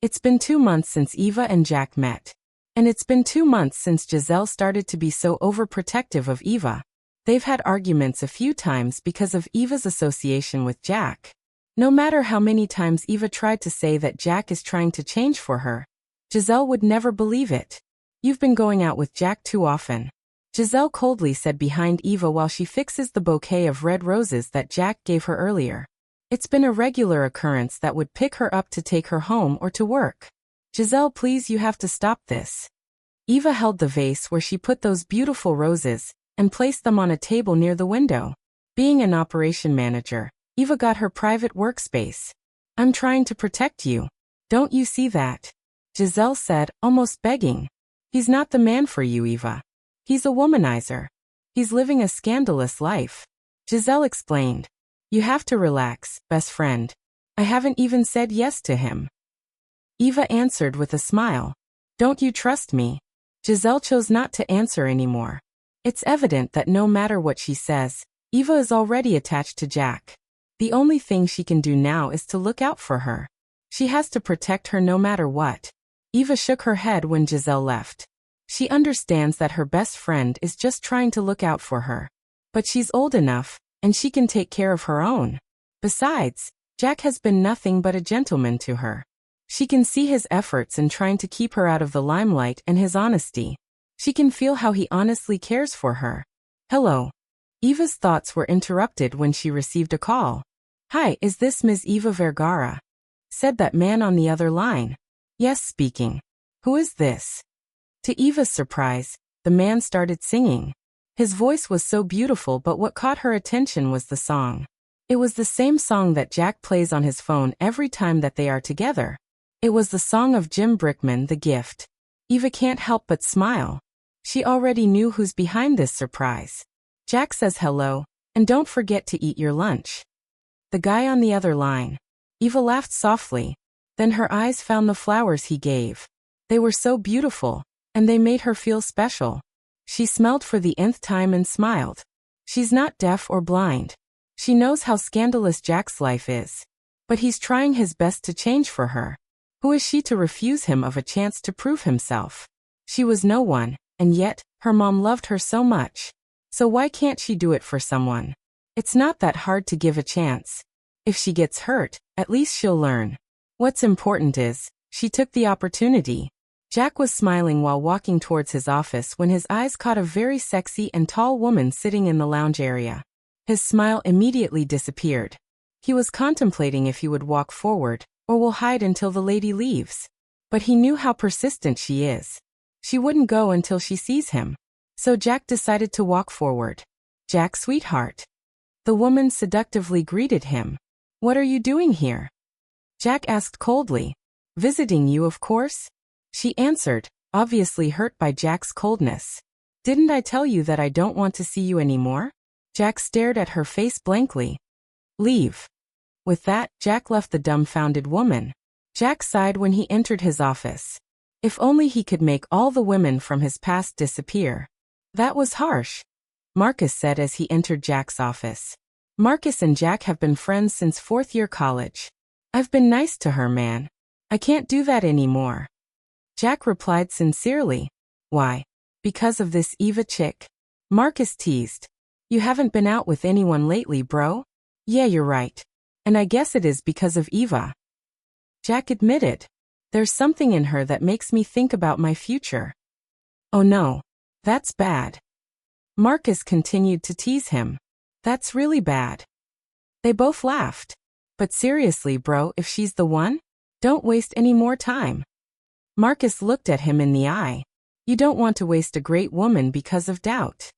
It's been 2 months since Eva and Jack met. And it's been 2 months since Giselle started to be so overprotective of Eva. They've had arguments a few times because of Eva's association with Jack. No matter how many times Eva tried to say that Jack is trying to change for her, Giselle would never believe it. You've been going out with Jack too often, Giselle coldly said behind Eva while she fixes the bouquet of red roses that Jack gave her earlier. It's been a regular occurrence that would pick her up to take her home or to work. Giselle, please, you have to stop this. Eva held the vase where she put those beautiful roses and placed them on a table near the window. Being an operation manager, Eva got her private workspace. I'm trying to protect you. Don't you see that? Giselle said, almost begging. He's not the man for you, Eva. He's a womanizer. He's living a scandalous life. Giselle explained. You have to relax, best friend. I haven't even said yes to him. Eva answered with a smile. Don't you trust me? Giselle chose not to answer anymore. It's evident that no matter what she says, Eva is already attached to Jack. The only thing she can do now is to look out for her. She has to protect her no matter what. Eva shook her head when Giselle left. She understands that her best friend is just trying to look out for her. But she's old enough, and she can take care of her own. Besides, Jack has been nothing but a gentleman to her. She can see his efforts in trying to keep her out of the limelight and his honesty. She can feel how he honestly cares for her. Hello. Eva's thoughts were interrupted when she received a call. Hi, is this Ms. Eva Vergara? Said that man on the other line. Yes, speaking. Who is this? To Eva's surprise, the man started singing. His voice was so beautiful, but what caught her attention was the song. It was the same song that Jack plays on his phone every time that they are together. It was the song of Jim Brickman, The Gift. Eva can't help but smile. She already knew who's behind this surprise. Jack says hello, and don't forget to eat your lunch. The guy on the other line. Eva laughed softly. Then her eyes found the flowers he gave. They were so beautiful, and they made her feel special. She smelled for the nth time and smiled. She's not deaf or blind. She knows how scandalous Jack's life is. But he's trying his best to change for her. Who is she to refuse him of a chance to prove himself? She was no one, and yet, her mom loved her so much. So why can't she do it for someone? It's not that hard to give a chance. If she gets hurt, at least she'll learn. What's important is, she took the opportunity. Jack was smiling while walking towards his office when his eyes caught a very sexy and tall woman sitting in the lounge area. His smile immediately disappeared. He was contemplating if he would walk forward, or will hide until the lady leaves. But he knew how persistent she is. She wouldn't go until she sees him. So Jack decided to walk forward. Jack, sweetheart. The woman seductively greeted him. What are you doing here? Jack asked coldly. Visiting you, of course. She answered, obviously hurt by Jack's coldness. Didn't I tell you that I don't want to see you anymore? Jack stared at her face blankly. Leave. With that, Jack left the dumbfounded woman. Jack sighed when he entered his office. If only he could make all the women from his past disappear. That was harsh, Marcus said as he entered Jack's office. Marcus and Jack have been friends since 4th year college. I've been nice to her, man. I can't do that anymore. Jack replied sincerely. Why? Because of this Eva chick? Marcus teased. You haven't been out with anyone lately, bro? Yeah, you're right. And I guess it is because of Eva. Jack admitted. There's something in her that makes me think about my future. Oh no. That's bad. Marcus continued to tease him. That's really bad. They both laughed. But seriously, bro, if she's the one? Don't waste any more time. Marcus looked at him in the eye. You don't want to waste a great woman because of doubt.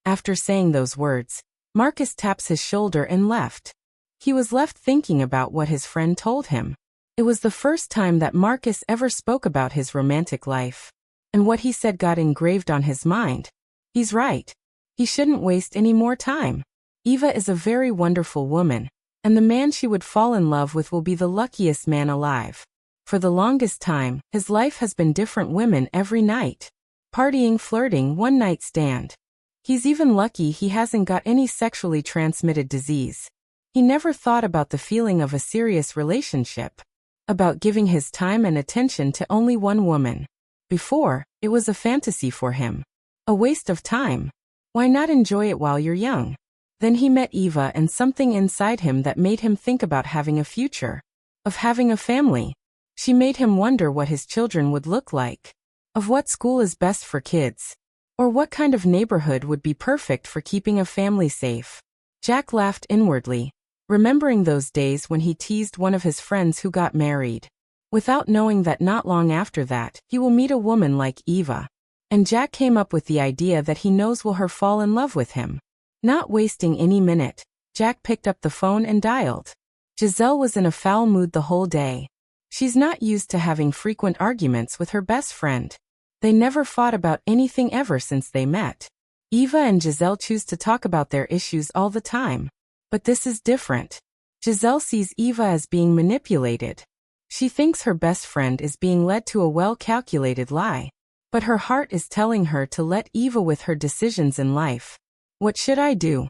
After saying those words, Marcus taps his shoulder and left. He was left thinking about what his friend told him. It was the first time that Marcus ever spoke about his romantic life. And what he said got engraved on his mind. He's right. He shouldn't waste any more time. Eva is a very wonderful woman, and the man she would fall in love with will be the luckiest man alive. For the longest time, his life has been different women every night. Partying, flirting, one-night stand. He's even lucky he hasn't got any sexually transmitted disease. He never thought about the feeling of a serious relationship. about giving his time and attention to only one woman. Before, it was a fantasy for him. A waste of time. Why not enjoy it while you're young? Then he met Eva and something inside him that made him think about having a future. Of having a family. She made him wonder what his children would look like. Of what school is best for kids. Or what kind of neighborhood would be perfect for keeping a family safe. Jack laughed inwardly, remembering those days when he teased one of his friends who got married. Without knowing that not long after that, he will meet a woman like Eva. And Jack came up with the idea that he knows will her fall in love with him. Not wasting any minute, Jack picked up the phone and dialed. Giselle was in a foul mood the whole day. She's not used to having frequent arguments with her best friend. They never fought about anything ever since they met. Eva and Giselle choose to talk about their issues all the time. But this is different. Giselle sees Eva as being manipulated. She thinks her best friend is being led to a well-calculated lie. But her heart is telling her to let Eva with her decisions in life. What should I do?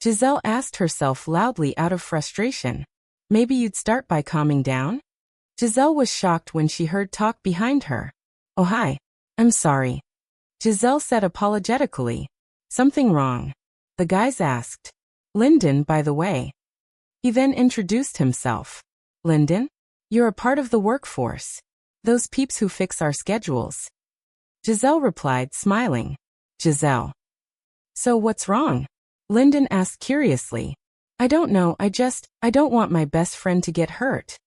Giselle asked herself loudly out of frustration. Maybe you'd start by calming down? Giselle was shocked when she heard talk behind her. Oh hi. I'm sorry. Giselle said apologetically. Something wrong? The guys asked. Lyndon, by the way. He then introduced himself. Lyndon? You're a part of the workforce. Those peeps who fix our schedules. Giselle replied, smiling. Giselle. So what's wrong? Lyndon asked curiously. I don't know, I don't want my best friend to get hurt.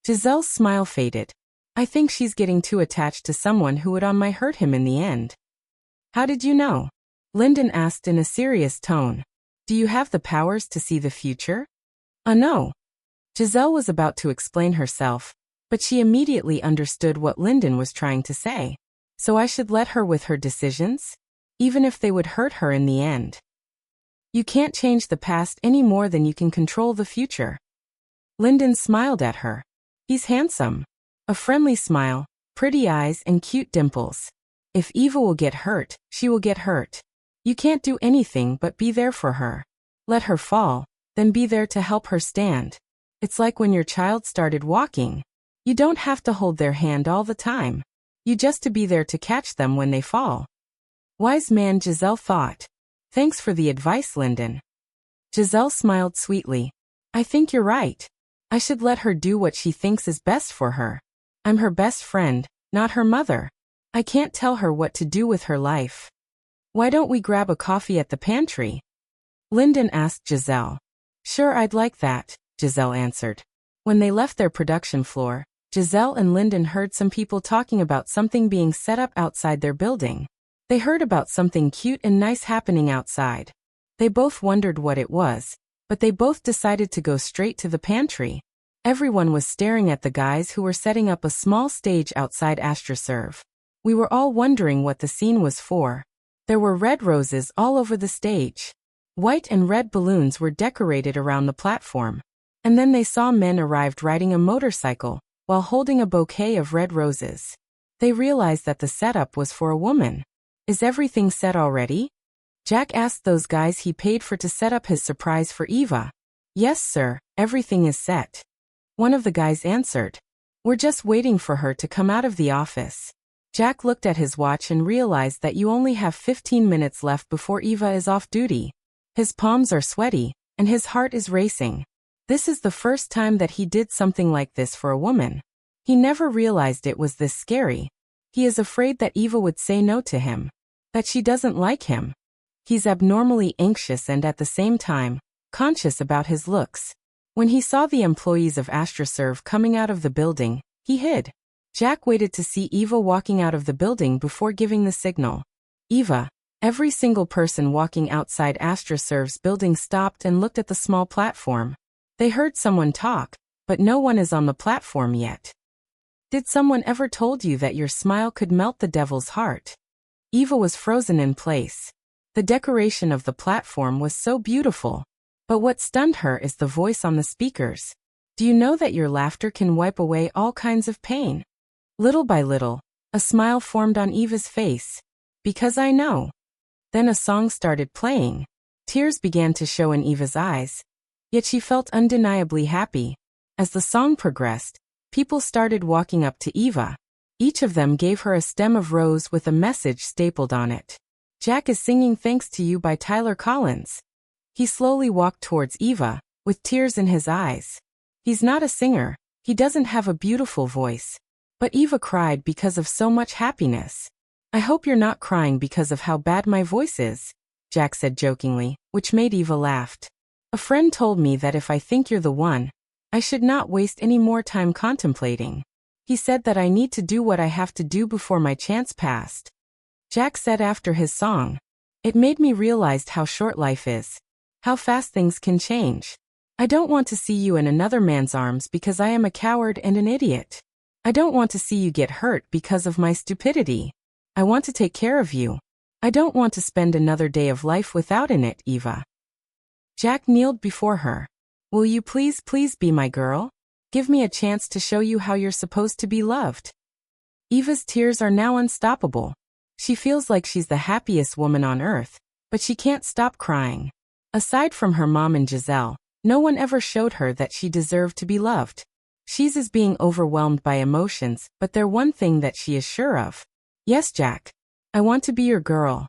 Giselle's smile faded. I think she's getting too attached to someone who might hurt him in the end. How did you know? Lyndon asked in a serious tone. Do you have the powers to see the future? No. Giselle was about to explain herself, but she immediately understood what Lyndon was trying to say. So I should let her with her decisions? Even if they would hurt her in the end. You can't change the past any more than you can control the future. Lyndon smiled at her. He's handsome. A friendly smile, pretty eyes and cute dimples. If Eva will get hurt, she will get hurt. You can't do anything but be there for her. Let her fall, then be there to help her stand. It's like when your child started walking. You don't have to hold their hand all the time. You just to be there to catch them when they fall. Wise man, Giselle thought. Thanks for the advice, Lyndon. Giselle smiled sweetly. I think you're right. I should let her do what she thinks is best for her. I'm her best friend, not her mother. I can't tell her what to do with her life. Why don't we grab a coffee at the pantry? Lyndon asked Giselle. Sure, I'd like that, Giselle answered. When they left their production floor, Giselle and Lyndon heard some people talking about something being set up outside their building. They heard about something cute and nice happening outside. They both wondered what it was, but they both decided to go straight to the pantry. Everyone was staring at the guys who were setting up a small stage outside AstroServe. We were all wondering what the scene was for. There were red roses all over the stage. White and red balloons were decorated around the platform. And then they saw men arrived riding a motorcycle, while holding a bouquet of red roses. They realized that the setup was for a woman. Is everything set already? Jack asked those guys he paid for to set up his surprise for Eva. Yes, sir, everything is set. One of the guys answered. We're just waiting for her to come out of the office. Jack looked at his watch and realized that you only have 15 minutes left before Eva is off duty. His palms are sweaty, and his heart is racing. This is the first time that he did something like this for a woman. He never realized it was this scary. He is afraid that Eva would say no to him. That she doesn't like him. He's abnormally anxious and at the same time, conscious about his looks. When he saw the employees of AstroServe coming out of the building, he hid. Jack waited to see Eva walking out of the building before giving the signal. Eva. Every single person walking outside AstroServe's building stopped and looked at the small platform. They heard someone talk, but no one is on the platform yet. Did someone ever told you that your smile could melt the devil's heart? Eva was frozen in place. The decoration of the platform was so beautiful. But what stunned her is the voice on the speakers. Do you know that your laughter can wipe away all kinds of pain? Little by little, a smile formed on Eva's face. Because I know. Then a song started playing. Tears began to show in Eva's eyes. Yet she felt undeniably happy. As the song progressed, People started walking up to Eva. Each of them gave her a stem of rose with a message stapled on it. Jack is singing Thanks to You by Tyler Collins. He slowly walked towards Eva, with tears in his eyes. He's not a singer. He doesn't have a beautiful voice. But Eva cried because of so much happiness. I hope you're not crying because of how bad my voice is, Jack said jokingly, which made Eva laugh. A friend told me that if I think you're the one, I should not waste any more time contemplating. He said that I need to do what I have to do before my chance passed. Jack said after his song, "It made me realize how short life is, how fast things can change. I don't want to see you in another man's arms because I am a coward and an idiot. I don't want to see you get hurt because of my stupidity. I want to take care of you. I don't want to spend another day of life without it, Eva." Jack kneeled before her. "Will you please be my girl? Give me a chance to show you how you're supposed to be loved." Eva's tears are now unstoppable. She feels like she's the happiest woman on earth, but she can't stop crying. Aside from her mom and Giselle, no one ever showed her that she deserved to be loved. She's being overwhelmed by emotions, but there's one thing that she is sure of. "Yes, Jack. I want to be your girl.